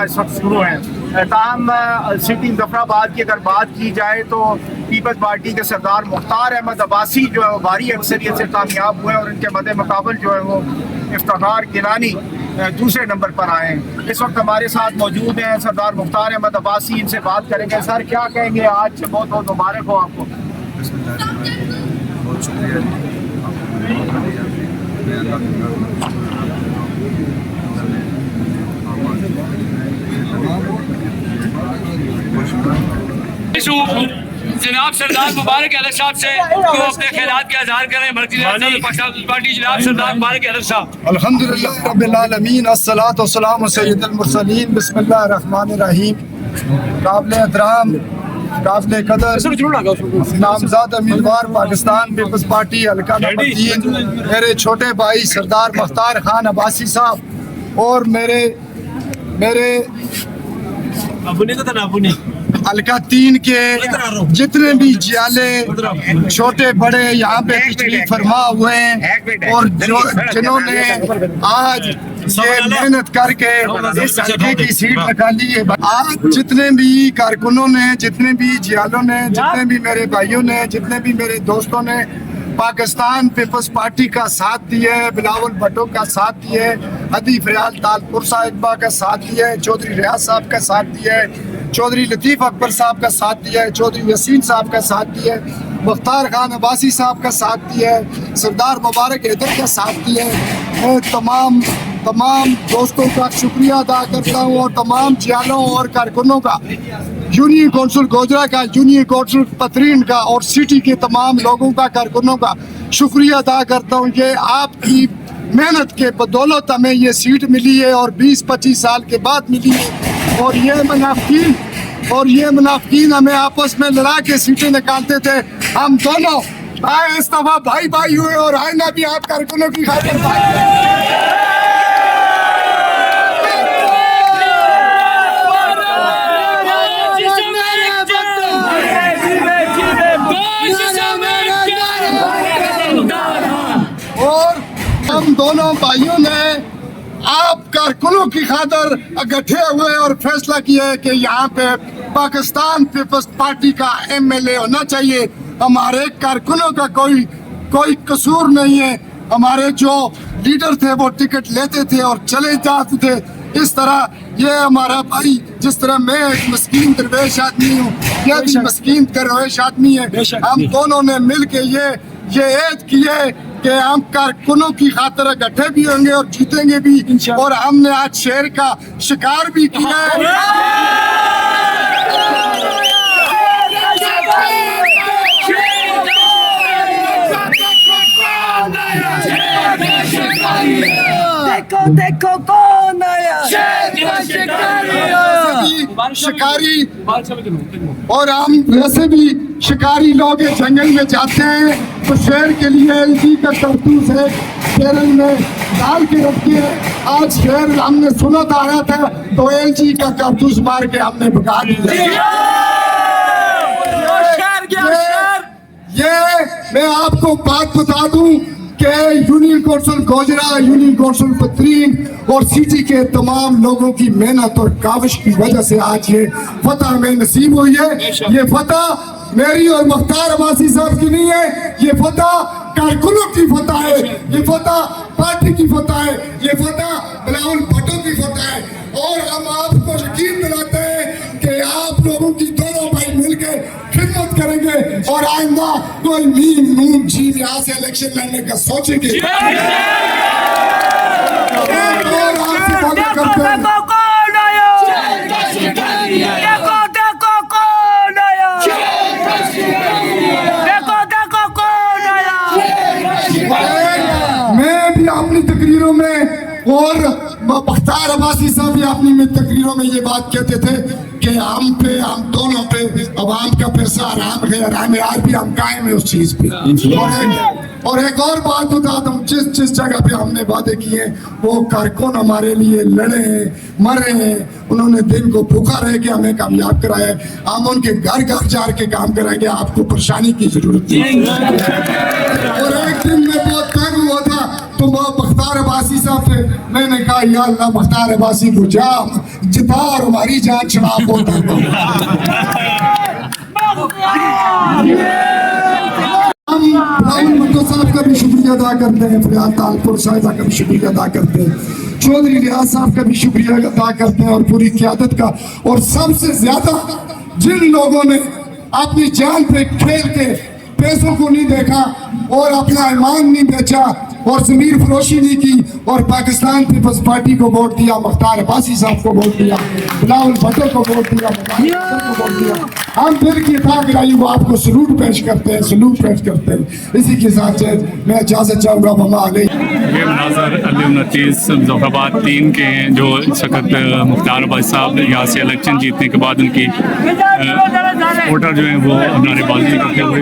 इस वक्त शुरू हैं। ताहम सिटी मुजफ्फराबाद की अगर बात की जाए तो पीपल्स पार्टी के सरदार मुख्तार अहमद अब्बासी जो है वो भारी अक्सरियत से कामयाब हुए और उनके मद्दे मुकाबल जो है वो इफ्तिखार गिलानी दूसरे नंबर पर आए हैं। इस वक्त हमारे साथ मौजूद हैं सरदार मुख्तार अहमद अब्बासी, इनसे बात करेंगे। सर क्या कहेंगे, आज बहुत बहुत मुबारक हो आपको। बहुत शुक्रिया जनाब सरदार मुबारक अहमद साहब से तो अपने ख्यालात का इजहार करें। पाकिस्तान पार्टी जनाब सरदार मुबारक अहमद साहब। अल्हम्दुलिल्लाह रब्बिल आलमीन अस्सलातु वस्सलामु सय्यदुल मुरसलीन बिस्मिल्लाहिर रहमानिर रहीम। काबिल एहतराम काबिल कदर नामज़द उम्मीदवार पाकिस्तान पीपल्स पार्टी हल्का नंबर 3 मेरे छोटे भाई सरदार मुख्तार खान अब्बासी साहब और मेरे हल्का 3 के जितने भी जियाले छोटे बड़े यहाँ पे तशरीफ फरमा हुए हैं और जिन्होंने आज ये मेहनत करके इस हल्के की सीट निकाली है। आज जितने भी कारकुनों ने, जितने भी जियालों ने, जितने भी मेरे भाइयों ने, जितने भी मेरे दोस्तों ने पाकिस्तान पीपल्स पार्टी का साथ दिया है, बिलावल भट्टो का साथ दिया है, हदी फरियाल तालपुर साहिबा का साथ दिया है, चौधरी रियाज साहब का साथ दिया है, चौधरी लतीफ़ अकबर साहब का साथ दिया है, चौधरी यासीन साहब का साथ दिया है, मुख्तार खान अब्बासी साहब का साथ दिया है, सरदार मुबारक हैदर का साथ दिया है। मैं तमाम दोस्तों का शुक्रिया अदा करता हूँ और तमाम जियालों और कारकुनों का, यूनियन कौंसिल गोजरा का, यूनियन कौंसिल पतरीन का और सिटी के तमाम लोगों का, कारकुनों का शुक्रिया अदा करता हूँ। ये आपकी मेहनत के बदौलत हमें ये सीट मिली है और 20-25 साल के बाद मिली है। और ये मुनाफिकीन हमें आपस में लड़ा के सीटें निकालते थे। हम दोनों आए इस दफा भाई हुए और आईना भी आप कारकुनों की खातिर और हम दोनों भाइयों ने आप कारकुनों की खातिर इकट्ठे हुए और फैसला किया है कि यहाँ पे पाकिस्तान पीपल्स पार्टी का एमएलए होना चाहिए। हमारे कारकुनों का कोई कसूर नहीं है। हमारे जो लीडर थे वो टिकट लेते थे और चले जाते थे। इस तरह ये हमारा भाई, जिस तरह मैं एक मस्कीन दरवेश आदमी हूँ, यह भी मस्कीन दरवेश आदमी है। हम दोनों ने मिल के ये ऐद किए कि हम कारकुनों की खातिर इकट्ठे भी होंगे और जीतेंगे भी। और हमने आज शेर का शिकार भी किया है। देखो कौन आया, शिकारी। और हम वैसे भी शिकारी लोग जंगल में जाते हैं तो शेर के लिए एलजी का कारतूस है, केरल में डाल के रखिए। आज शेर हमने सुना था आया था तो एलजी का कारतूस मार के हमने भगा दिया। ये मैं आपको बात बता दूं कि union council Gojra, union council Patreen और सिटी के तमाम लोगों की मेहनत और काविश की वजह से आज ये फतह हमें नसीब हुई है। ये फतह मेरी और मुख्तार अब्बासी साहब की नहीं है, ये फतह कारकुनों की फतह है, ये फतह पार्टी की फतह है, ये फतह बिलावल भट्टो की फतह है। और हम आपको यकीन दिलाते हैं कि आप लोगों की दोनों भाई मिलकर खिदमत करेंगे और आइंदा कोई मीम नून जीन यहाँ से इलेक्शन लड़ने का सोचेंगे। मैं भी अपनी तकरीरों में और मुख्तार अब्बासी साहब भी अपनी तकरीरों में ये बात कहते थे कि हम दोनों पे अवाम का पैसा आराम है, आज भी हम कायम है उस चीज पे। और एक और बात बता दूं, जिस जगह पे हमने वादे किए वो कारकुन हमारे लिए लड़े हैं, मरे हैं, उन्होंने दिन को भूखा रह के हमें कामयाब कराया है। हम उनके घर घर जा के काम कराएंगे, आपको परेशानी की जरूरत नहीं। और एक दिन में बहुत तंग हुआ था तो मुख्तार अब्बासी साहब थे, मैंने कहा या अल्लाह मुख्तार अब्बासी को जिता और हमारी जान छुड़ा होता हम बिलावल भुट्टो साहब का भी शुक्रिया अदा करते हैं, फरियाद तालपुर साहिबा का भी शुक्रिया अदा करते हैं, चौधरी रियाज साहब का भी शुक्रिया अदा करते हैं और पूरी क़यादत का। और सबसे ज्यादा जिन लोगों ने अपनी जान पे खेल के पैसों को नहीं देखा और अपना ईमान नहीं बेचा और ज़मीर फरोशी नहीं की और पाकिस्तान पीपल्स पार्टी को वोट दिया, मुख्तार अब्बासी साहब को वोट दिया, बिलावल भुट्टो को वोट दिया, मुबारक को वोट दिया, हम दिल की ताकराई वो आपको सलूट पेश करते हैं, सलूट पेश करते हैं। इसी के साथ मैं इजाज़त चाहूँगा। ममा ये मनाज़र अली 29 ज़फ़राबाद 3 के हैं, जो इस वक्त मुख्तार अब्बासी साहब यहाँ से इलेक्शन जीतने के बाद उनकी वोटर जो हैं वो नारेबाजी करते हुए